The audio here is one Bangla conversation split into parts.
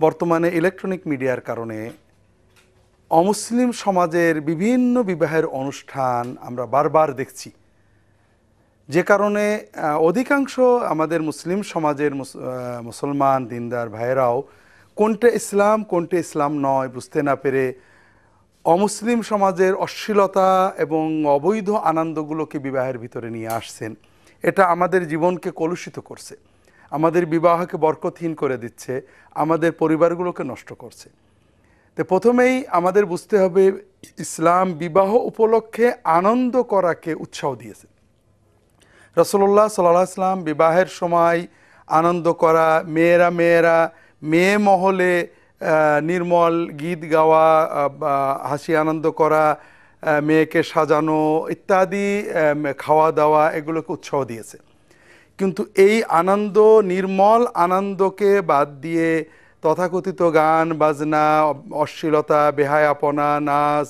বর্তমানে ইলেকট্রনিক মিডিয়ার কারণে অমুসলিম সমাজের বিভিন্ন বিবাহের অনুষ্ঠান আমরা বারবার দেখছি, যে কারণে অধিকাংশ আমাদের মুসলিম সমাজের মুসলমান দিনদার ভাইয়েরাও কোনটা ইসলাম নয় বুঝতে না পেরে অমুসলিম সমাজের অশ্লীলতা এবং অবৈধ আনন্দগুলোকে বিবাহের ভিতরে নিয়ে আসছেন। এটা আমাদের জীবনকে কলুষিত করছে, আমাদের বিবাহকে বরকতহীন করে দিচ্ছে, আমাদের পরিবারগুলোকে নষ্ট করছে। তো প্রথমেই আমাদের বুঝতে হবে, ইসলাম বিবাহ উপলক্ষে আনন্দ করাকে উৎসাহ দিয়েছে। রাসূলুল্লাহ সাল্লাল্লাহু আলাইহি ওয়াসাল্লাম বিবাহের সময় আনন্দ করা, মেয়েরা মেয়ে মহলে নির্মল গীত গাওয়া, হাসি আনন্দ করা, মেয়েকে সাজানো ইত্যাদি, খাওয়া দাওয়া, এগুলোকে উৎসাহ দিয়েছে। কিন্তু এই আনন্দ, নির্মল আনন্দকে বাদ দিয়ে তথাকথিত গান বাজনা, অশ্লীলতা, বেহায়াপনা, নাচ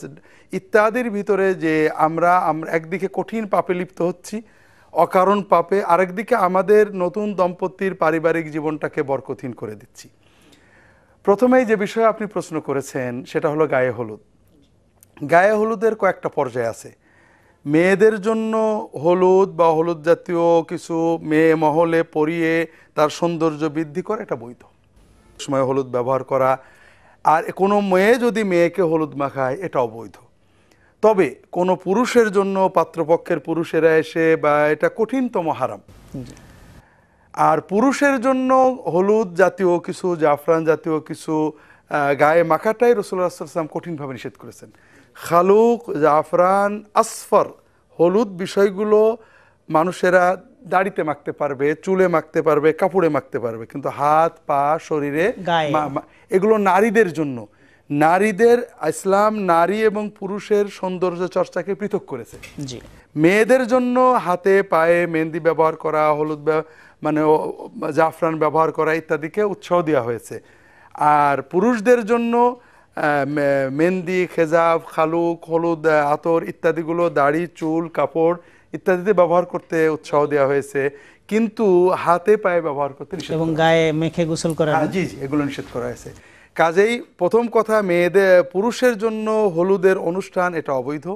ইত্যাদির ভিতরে যে আমরা একদিকে কঠিন পাপে লিপ্ত হচ্ছি, অকারণ পাপে, আরেকদিকে আমাদের নতুন দম্পতির পারিবারিক জীবনটাকে বরকতহীন করে দিচ্ছি। প্রথমেই যে বিষয়ে আপনি প্রশ্ন করেছেন সেটা হলো গায়ে হলুদ। গায়ে হলুদের কয়েকটা পর্যায় আছে। মেয়েদের জন্য হলুদ বা হলুদ জাতীয় কিছু মেয়ে মহলে পরিয়ে তার সৌন্দর্য বৃদ্ধি করে, এটা বৈধ। সময় হলুদ ব্যবহার করা, আর কোনো মেয়ে যদি মেয়েকে হলুদ মাখায়, এটা অবৈধ। তবে কোনো পুরুষের জন্য পাত্রপক্ষের পুরুষেরা এসে, বা এটা কঠিনতম হারাম। আর পুরুষের জন্য হলুদ জাতীয় কিছু, জাফরান জাতীয় কিছু গায়ে মাখাটাই রাসূলুল্লাহ সাল্লাল্লাহু আলাইহি ওয়াসাল্লাম কঠিনভাবে নিষেধ করেছেন। খালুক, জাফরান, আসফর হলুদ বিষয়গুলো মানুষেরা দাড়িতে মাখতে পারবে, চুলে মাখতে পারবে, কাপড়ে মাখতে পারবে, কিন্তু হাত পা শরীরে এগুলো নারীদের জন্য। নারীদের, ইসলাম নারী এবং পুরুষের সৌন্দর্য চর্চাকে পৃথক করেছে। মেয়েদের জন্য হাতে পায়ে মেহেন্দি ব্যবহার করা, হলুদ মানে জাফরান ব্যবহার করা ইত্যাদিকে উৎসাহ দেওয়া হয়েছে। আর পুরুষদের জন্য মেহেন্দি, খেজাব, খালুক, হলুদ, আতর ইত্যাদিগুলো দাড়ি, চুল, কাপড় ইত্যাদিতে ব্যবহার করতে উৎসাহ দেওয়া হয়েছে, কিন্তু হাতে পায়ে ব্যবহার করতে নিষেধ, এবং গায়ে মেখে গোসল করা, জি এগুলো নিষেধ করা হয়েছে। কাজেই প্রথম কথা, পুরুষের জন্য হলুদের অনুষ্ঠান এটা অবৈধ।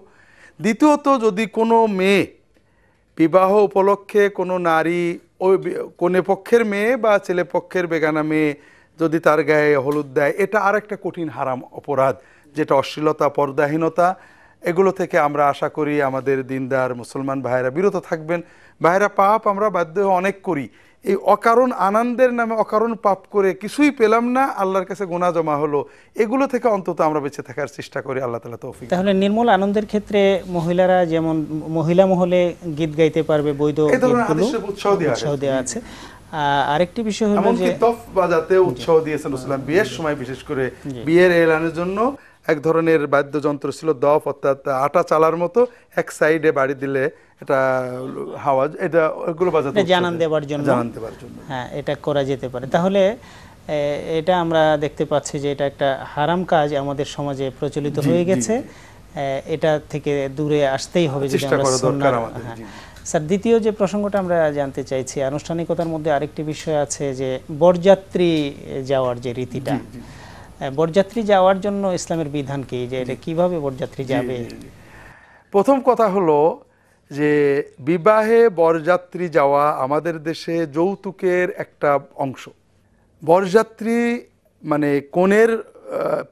দ্বিতীয়ত, যদি কোনো মেয়ে বিবাহ উপলক্ষে কোনো নারী, ওই কনে পক্ষের মেয়ে বা ছেলে পক্ষের বেগানা মেয়ে যদি তার গায়ে হলুদ দেয়, এটা আরেকটা কঠিন হারাম অপরাধ, যেটা অশ্লীলতা, পর্দাহীনতা। এগুলো থেকে আমরা আশা করি আমাদের দিনদার মুসলমান ভাইয়েরা বিরত থাকবেন। ভাইয়েরা, পাপ আমরা বাধ্য অনেক করি, এই অকারণ আনন্দের নামে অকারণ পাপ করে কিছুই পেলাম না, আল্লাহর কাছে গুনাহ জমা হলো, এগুলো থেকে অন্তত আমরা বেঁচে থাকার চেষ্টা করি। আল্লাহ তাআলা তৌফিক। তাহলে নির্মল আনন্দের ক্ষেত্রে মহিলারা যেমন মহিলা মহলে গীত গাইতে পারবে, বৈধ উৎসাহ দেওয়া আছে। আরেকটি বিষয় হলো যে তফ বাজাতে উৎসাহ দিয়েছেন রাসূলুল্লাহ বিয়ের সময়, বিশেষ করে বিয়ের এলানের জন্য এক ধরনের বাদ্যযন্ত্র ছিল দফ, অর্থাৎ আটা চালার মতো, এক সাইডে বাড়ি দিলে এটা আওয়াজ, এটা ওগুলো বাজাতে জানান দেওয়ার জন্য। হ্যাঁ, এটা করা যেতে পারে। তাহলে এটা আমরা দেখতে পাচ্ছি যে এটা একটা হারাম কাজ আমাদের সমাজে প্রচলিত হয়ে গেছে, এটা থেকে দূরে আসতেই হবে যদি আমরা সুন্নাহ। স্যার, দ্বিতীয় যে প্রসঙ্গটা আমরা জানতে চাইছি, আনুষ্ঠানিকতার মধ্যে আরেকটি বিষয় আছে যে বরযাত্রী যাওয়ার যে রীতিটা, বরযাত্রী যাওয়ার জন্য ইসলামের বিধান কি, যে এটা কিভাবে বরযাত্রী যাবে? প্রথম কথা হলো যে বিবাহে বরযাত্রী যাওয়া আমাদের দেশে যৌতুকের একটা অংশ। বরযাত্রী মানে কনের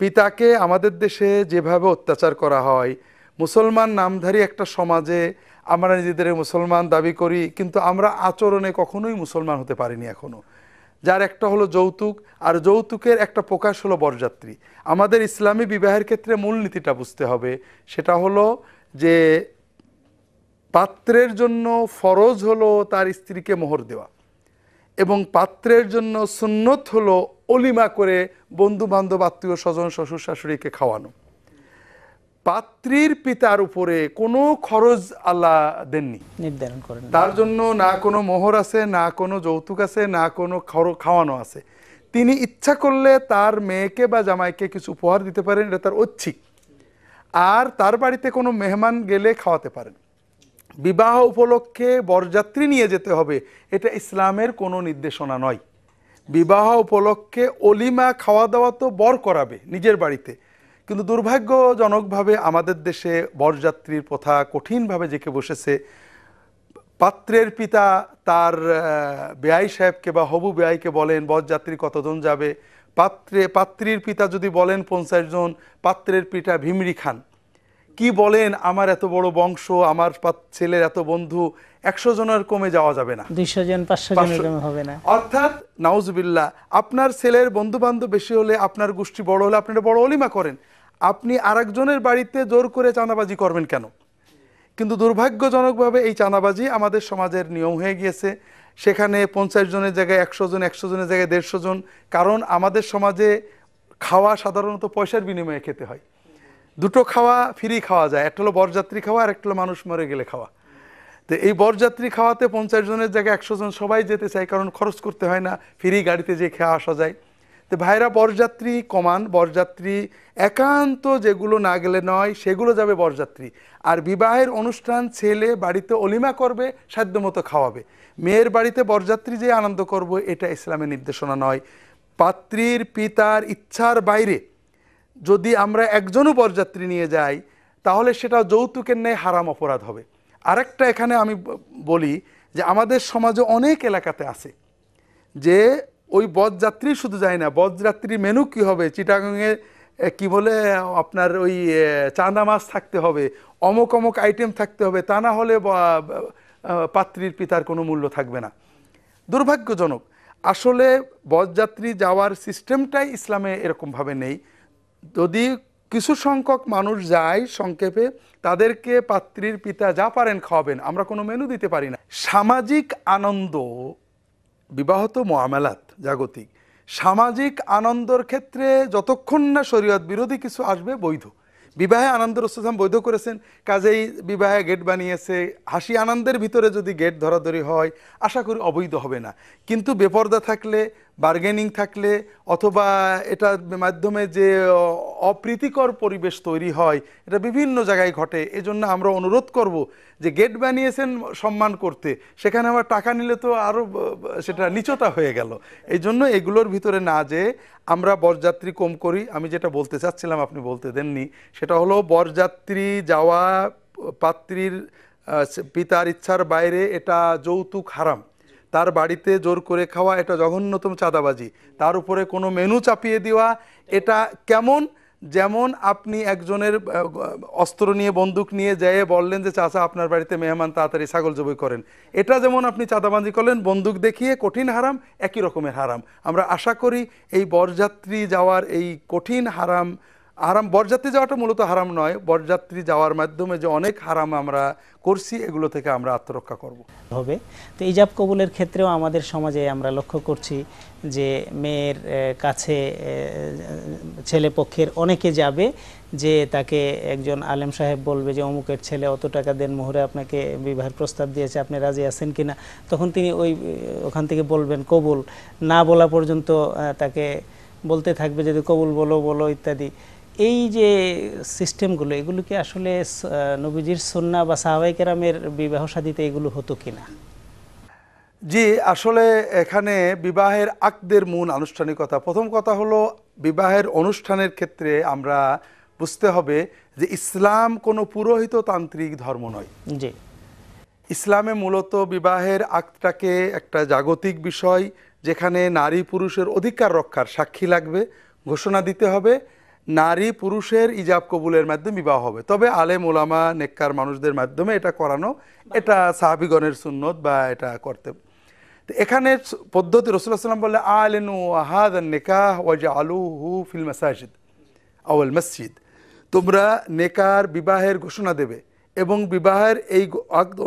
পিতাকে আমাদের দেশে যেভাবে অত্যাচার করা হয়, মুসলমান নামধারী একটা সমাজে আমরা নিজেদের মুসলমান দাবি করি, কিন্তু আমরা আচরণে কখনোই মুসলমান হতে পারিনি এখনো। যার একটা হলো যৌতুক, আর যৌতুকের একটা প্রকাশ হলো বরযাত্রী। আমাদের ইসলামী বিবাহের ক্ষেত্রে মূলনীতিটা বুঝতে হবে, সেটা হলো যে পাত্রের জন্য ফরজ হলো তার স্ত্রীকে মোহর দেওয়া, এবং পাত্রের জন্য সুন্নত হলো অলিমা করে বন্ধু বান্ধব, আত্মীয় স্বজন, শ্বশুর শাশুড়িকে খাওয়ানো। পাত্রীর পিতার উপরে কোনো খরচ আল্লাহ দেননি, নির্ধারণ করেন। তার জন্য না কোনো মোহর আছে, না কোনো যৌতুক আছে, না কোনো খাওয়ানো আছে। তিনি ইচ্ছা করলে তার মেয়েকে বা জামাইকে কিছু উপহার দিতে পারেন, এটা তার ঐচ্ছিক। আর তার বাড়িতে কোনো মেহমান গেলে খাওয়াতে পারেন। বিবাহ উপলক্ষে বরযাত্রী নিয়ে যেতে হবে, এটা ইসলামের কোনো নির্দেশনা নয়। বিবাহ উপলক্ষে অলিমা খাওয়া দাওয়া তো বর করাবে নিজের বাড়িতে, কিন্তু দুর্ভাগ্যজনকভাবে আমাদের দেশে বরযাত্রীর প্রথা কঠিনভাবে জেঁকে বসেছে। পাত্রের পিতা তার বেয়াই সাহেবকে বা হবু বেয়াইকে বলেন বরযাত্রী কতজন যাবে, পাত্রীর পিতা যদি বলেন 50 জন, পাত্রের পিতা ভিমরি খান কি বলেন আমার এত বড় বংশ, আমার ছেলের এত বন্ধু, 100 জনের কমে যাওয়া যাবে না, 200 জন 500 জনের কমে হবে না। অর্থাৎ নাউজুবিল্লাহ, আপনার ছেলের বন্ধু বান্ধব বেশি হলে, আপনার গোষ্ঠী বড় হলে আপনি বড় অলিমা করেন, আপনি আরেকজনের বাড়িতে জোর করে চাঁদাবাজি করবেন কেন? কিন্তু দুর্ভাগ্যজনকভাবে এই চাঁদাবাজি আমাদের সমাজের নিয়ম হয়ে গিয়েছে। সেখানে 50 জনের জায়গায় 100 জন, 100 জনের জায়গায় 150 জন। কারণ আমাদের সমাজে খাওয়া সাধারণত পয়সার বিনিময়ে খেতে হয়। দুটো খাওয়া ফ্রি খাওয়া যায়, একটা হলো বরযাত্রী খাওয়া আর একটা হলো মানুষ মরে গেলে খাওয়া। তো এই বরযাত্রী খাওয়াতে 50 জনের জায়গায় 100 জন সবাই যেতে চায়, কারণ খরচ করতে হয় না, ফ্রি গাড়িতে যেয়ে খেয়ে আসা যায়। তো ভাইরা বরযাত্রী কমান, বরযাত্রী একান্ত যেগুলো না গেলে নয় সেগুলো যাবে বরযাত্রী। আর বিবাহের অনুষ্ঠান ছেলে বাড়িতে অলিমা করবে, সাধ্যমতো খাওয়াবে। মেয়ের বাড়িতে বরযাত্রী যে আনন্দ করব এটা ইসলামের নির্দেশনা নয়। পাত্রীর পিতার ইচ্ছার বাইরে যদি আমরা একজনও বরযাত্রী নিয়ে যাই তাহলে সেটা যৌতুকের ন্যায় হারাম অপরাধ হবে। আরেকটা এখানে আমি বলি যে আমাদের সমাজে অনেক এলাকাতে আছে যে ওই বরযাত্রী শুধু যায় না, বরযাত্রী মেনু কি হবে, চিটাগাংয়ে কি বলে আপনার ওই চাঁদা মাছ থাকতে হবে, অমুক অমুক আইটেম থাকতে হবে, তা না হলে পাত্রীর পিতার কোনো মূল্য থাকবে না। দুর্ভাগ্যজনক, আসলে বরযাত্রী যাওয়ার সিস্টেমটাই ইসলামে এরকমভাবে নেই। যদি কিছু সংখ্যক মানুষ যায় সংক্ষেপে, তাদেরকে পাত্রীর পিতা যা পারেন খাওয়াবেন, আমরা কোনো মেনু দিতে পারি না। সামাজিক আনন্দ, বিবাহত মুআমালাত জাগতিক, সামাজিক আনন্দর ক্ষেত্রে যতক্ষণ না শরীয়ত বিরোধী কিছু আসবে বৈধ। বিবাহে আনন্দ রাসূল বৈধ করেছেন, কাজেই বিবাহে গেট বানিয়েছে, হাসি আনন্দের ভিতরে যদি গেট ধরাধরি হয় আশা করি অবৈধ হবে না। কিন্তু বেপরদা থাকলে, বার্গেনিং থাকলে, অথবা এটার মাধ্যমে যে অপ্রীতিকর পরিবেশ তৈরি হয়, এটা বিভিন্ন জায়গায় ঘটে। এজন্য আমরা অনুরোধ করব যে গেট বানিয়েছেন সম্মান করতে, সেখানে আবার টাকা নিলে তো আরও সেটা নিচতা হয়ে গেল। এই জন্য এগুলোর ভিতরে না যে আমরা বরযাত্রী কম করি। আমি যেটা বলতে চাচ্ছিলাম আপনি বলতে দেননি, সেটা হলো বরযাত্রী যাওয়া পাত্রীর পিতার ইচ্ছার বাইরে এটা যৌতুক হারাম। তার বাড়িতে জোর করে খাওয়া এটা জঘন্যতম চাঁদাবাজি। তার উপরে কোনো মেনু চাপিয়ে দেওয়া এটা কেমন, যেমন আপনি একজনের অস্ত্র নিয়ে বন্দুক নিয়ে যেয়ে বললেন যে চাচা আপনার বাড়িতে মেহমান তাড়াতাড়ি ছাগল জবাই করেন, এটা যেমন আপনি চাঁদাবাজি করলেন বন্দুক দেখিয়ে, কঠিন হারাম, একই রকমের হারাম। আমরা আশা করি এই বরযাত্রী যাওয়ার এই কঠিন হারাম, বরযাত্রী যাওয়াটা মূলত হারাম নয়, বরযাত্রী যাওয়ার মাধ্যমে যে অনেক হারাম আমরা করছি এগুলো থেকে আমরা আত্মরক্ষা করব হবে। তো ইজাব কবুলের ক্ষেত্রেও আমাদের সমাজে আমরা লক্ষ্য করছি যে মেয়ের কাছে ছেলে পক্ষের অনেকে যাবে, যে তাকে একজন আলেম সাহেব বলবে যে অমুকের ছেলে অত টাকা দেন, মোহরে আপনাকে বিবাহের প্রস্তাব দিয়েছে, আপনি রাজি আছেন কিনা। তখন তিনি ওখান থেকে বলবেন কবুল, না বলা পর্যন্ত তাকে বলতে থাকবে যদি কবুল বলো বলো ইত্যাদি। এই যে সিস্টেমগুলো, এগুলো কি আসলে নবীজির সুন্নাহ বা সাহাবায়ে কেরামের বিবাহ শাদীতে এগুলো হতো কিনা? জি, আসলে এখানে বিবাহের আকদের মূল আনুষ্ঠানিকতা, প্রথম কথা হলো বিবাহের অনুষ্ঠানের ক্ষেত্রে আমরা বুঝতে হবে যে ইসলাম কোনো পুরোহিত তান্ত্রিক ধর্ম নয়। জি, ইসলামে মূলত বিবাহের আকটাকে একটা জাগতিক বিষয়, যেখানে নারী পুরুষের অধিকার রক্ষার সাক্ষী লাগবে, ঘোষণা দিতে হবে, নারী পুরুষের ইজাব কবুলের মাধ্যমে বিবাহ হবে। তবে আলেম ওলামা নেককার মানুষদের মাধ্যমে এটা করানো, এটা সাহাবিগণের সুন্নত বা এটা করতে। তো এখানে পদ্ধতি রাসূলুল্লাহ সাল্লাল্লাহু আলাইহি ওয়াসাল্লাম বলে আলিনু হাযান নিকাহ ওয়াজআলুহু ফিল মাসাজিদ আওয়াল মসজিদ, তোমরা নেকার বিবাহের ঘোষণা দেবে এবং বিবাহের এই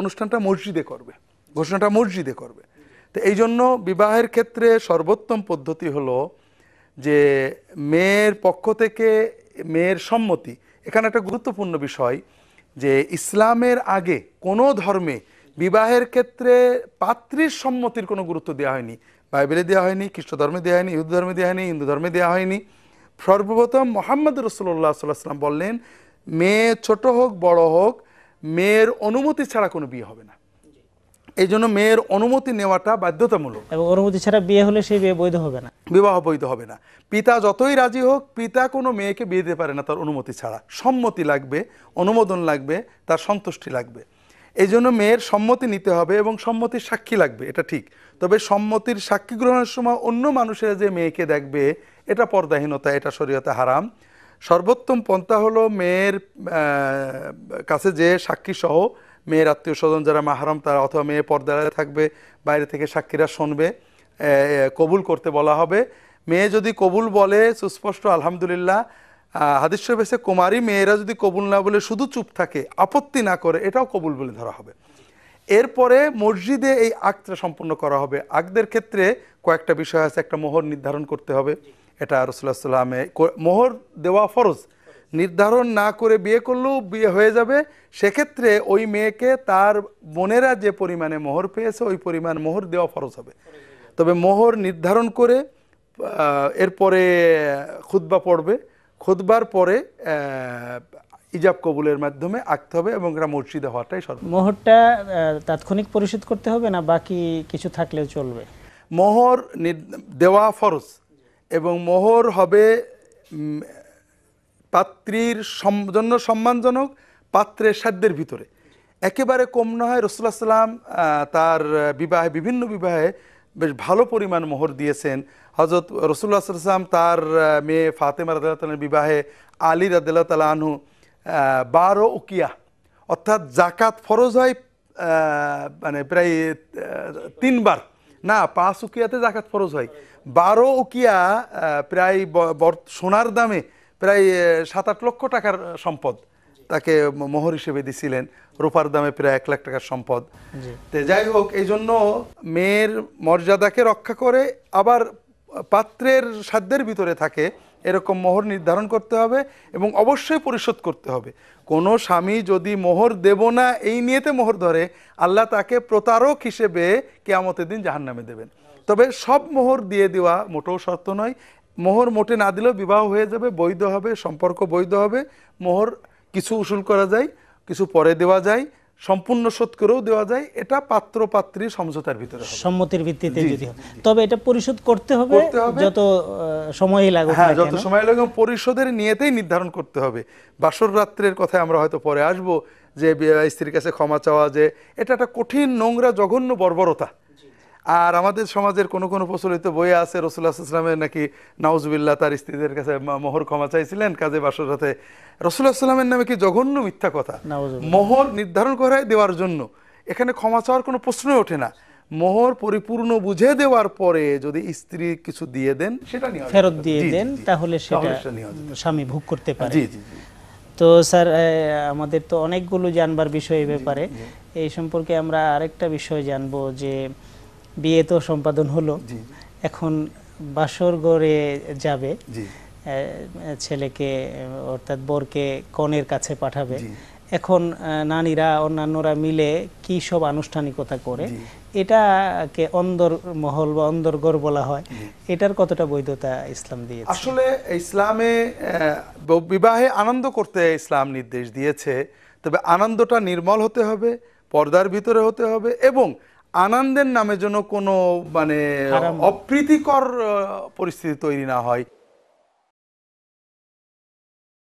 অনুষ্ঠানটা মসজিদে করবে, ঘোষণাটা মসজিদে করবে। তো এই জন্য বিবাহের ক্ষেত্রে সর্বোত্তম পদ্ধতি হলো যে মেয়ের পক্ষ থেকে মেয়ের সম্মতি। এখানে একটা গুরুত্বপূর্ণ বিষয় যে ইসলামের আগে কোনো ধর্মে বিবাহের ক্ষেত্রে পাত্রীর সম্মতির কোনো গুরুত্ব দেওয়া হয়নি। বাইবেলে দেওয়া হয়নি, খ্রিস্ট ধর্মে দেওয়া হয়নি, ইহুদি ধর্মে দেওয়া হয়নি, হিন্দু ধর্মে দেওয়া হয়নি। সর্বপ্রথম মুহাম্মদ রাসূলুল্লাহ সাল্লাল্লাহু আলাইহি ওয়াসাল্লাম বললেন মেয়ে ছোট হোক বড় হোক, মেয়ের অনুমতি ছাড়া কোনো বিয়ে হবে না। এই জন্য মেয়ের অনুমতি নেওয়াটা বাধ্যতামূলক। এবং অনুমতি ছাড়া বিয়ে হলে সেই বিয়ে বৈধ হবে না। বিবাহ বৈধ হবে না। পিতা যতই রাজি হোক, পিতা কোনো মেয়েকে বিয়ে দিতে পারে না তার অনুমতি ছাড়া। সম্মতি লাগবে, অনুমোদন লাগবে, তার সন্তুষ্টি লাগবে। এই জন্য মেয়ের সম্মতি নিতে হবে এবং সম্মতির সাক্ষী লাগবে, এটা ঠিক। তবে সম্মতির সাক্ষী গ্রহণের সময় অন্য মানুষেরা যে মেয়েকে দেখবে, এটা পর্দাহীনতা, এটা শরীয়তে হারাম। সর্বোত্তম পন্থা হলো মেয়ের কাছে যে সাক্ষী সহ মেয়ের আত্মীয় স্বজন যারা মাহরম তারা, অথবা মেয়ে পর্দায় থাকবে, বাইরে থেকে সাক্ষীরা শুনবে, কবুল করতে বলা হবে। মেয়ে যদি কবুল বলে সুস্পষ্ট আলহামদুলিল্লাহ, হাদিস শরীফে এসেছে কুমারী মেয়েরা যদি কবুল না বলে শুধু চুপ থাকে, আপত্তি না করে, এটাও কবুল বলে ধরা হবে। এরপরে মসজিদে এই আকদটা সম্পূর্ণ করা হবে। আকদের ক্ষেত্রে কয়েকটা বিষয় আছে। একটা মোহর নির্ধারণ করতে হবে, এটা রাসূলুল্লাহ সাল্লাল্লাহু আলাইহি ওয়াসাল্লামে মোহর দেওয়া ফরজ। নির্ধারণ না করে বিয়ে করলেও বিয়ে হয়ে যাবে। সেক্ষেত্রে ওই মেয়েকে তার বোনেরা যে পরিমাণে মোহর পেয়েছে ওই পরিমাণ মোহর দেওয়া ফরজ হবে। তবে মোহর নির্ধারণ করে এরপরে খুতবা পড়বে, খুতবার পরে ইজাব কবুলের মাধ্যমে আঁকতে হবে এবং এটা মসজিদে হওয়াটাই সর্বোচ্চ। মোহরটা তাৎক্ষণিক পরিশোধ করতে হবে না বাকি কিছু থাকলেও চলবে? মোহর দেওয়া ফরজ এবং মোহর হবে পাত্রীর জন্য সম্মানজনক, পাত্রের সাধ্যের ভিতরে, একেবারে কম নয়। রাসূলুল্লাহ সাল্লাম তার বিবাহে, বিভিন্ন বিবাহে বেশ ভালো পরিমাণ মোহর দিয়েছেন। হযরত রাসূলুল্লাহ সাল্লাল্লাহু আলাইহি ওয়াসাল্লাম তার মেয়ে ফাতেমা রাদিয়াল্লাহু তাআলার বিবাহে আলী রাদিয়াল্লাহু তাআলা আনহু 12 উকিয়া, অর্থাৎ জাকাত ফরজ হয় মানে প্রায় 3 বার, না 5 উকিয়াতে জাকাত ফরজ হয়। 12 উকিয়া প্রায় সোনার দামে প্রায় 7-8 লক্ষ টাকার সম্পদ তাকে মোহর হিসেবে দিছিলেন। রূপার দামে প্রায় 1 লাখ টাকার সম্পদ। তো যাই হোক, এই জন্য মেয়ের মর্যাদাকে রক্ষা করে আবার পাত্রের সাধ্যের ভিতরে থাকে এরকম মোহর নির্ধারণ করতে হবে এবং অবশ্যই পরিশোধ করতে হবে। কোনো স্বামী যদি মোহর দেব না এই নিয়েতে মোহর ধরে, আল্লাহ তাকে প্রতারক হিসেবে কিয়ামতের দিন জাহান্নামে দেবেন। তবে সব মোহর দিয়ে দেওয়া মোটেও শর্ত নয়। মোহর মোটে না দিলেও বিবাহ হয়ে যাবে, বৈধ হবে, সম্পর্ক বৈধ হবে। মোহর কিছু উসুল করা যায়, কিছু পরে দেওয়া যায়, সম্পূর্ণ শোধ করেও দেওয়া যায়। এটা পাত্র পাত্রী সমঝোতার ভিতরে হবে, সম্মতির ভিত্তিতে যদি হয়। তবে এটা পরিশোধ করতে হবে যত সময়ই লাগুক। হ্যাঁ, যত সময় লাগে। পরিশোধের নিয়তেই নির্ধারণ করতে হবে। বাসর রাত্রের কথা আমরা হয়তো পরে আসব, যে স্ত্রীর কাছে ক্ষমা চাওয়া, যে এটা একটা কঠিন, নোংরা, জঘন্য বর্বরতা। আর আমাদের সমাজের কোনো কোনো প্রচলিত বইয়ে আছে রাসূলুল্লাহ সাল্লাল্লাহু আলাইহি ওয়াসাল্লামের নাকি নাউজুবিল্লাহ তার স্ত্রীদের কাছে মোহর ক্ষমা চাইছিলেন কাজে বাসর রাতে। রাসূলুল্লাহ সাল্লাল্লাহু আলাইহি ওয়াসাল্লামের নামে কি জঘন্য মিথ্যা কথা। মোহর নির্ধারণ করায় দেওয়ার জন্য এখানে ক্ষমা চাওয়ার কোনো প্রশ্নই ওঠে না। মোহর পরিপূর্ণ বুঝে দেওয়ার পরে যদি স্ত্রী কিছু দিয়ে দেন, সেটা নিয়ে ফেরত দিয়ে দেন, তাহলে সেটা স্বামী ভোগ করতে পারে। তো স্যার, আমাদের তো অনেকগুলো জানবার বিষয় এই ব্যাপারে। এই সম্পর্কে আমরা আরেকটা বিষয় জানবো যে বিয়ে তো সম্পাদন হলো, এখন বাসর ঘরে যাবে, ছেলেকে অর্থাৎ বরকে কনের কাছে পাঠাবে। এখন নারীরা অন্যান্যরা মিলে কি সব আনুষ্ঠানিকতা করে, এটাকে অন্দর মহল বা অন্দরঘর বলা হয়। এটার কতটা বৈধতা ইসলাম দিয়েছে? আসলে ইসলামে বিবাহে আনন্দ করতে ইসলাম নির্দেশ দিয়েছে, তবে আনন্দটা নির্মল হতে হবে, পর্দার ভিতরে হতে হবে এবং আনন্দের নামে যেন কোনো মানে অপ্রীতিকর পরিস্থিতি তৈরি না হয়।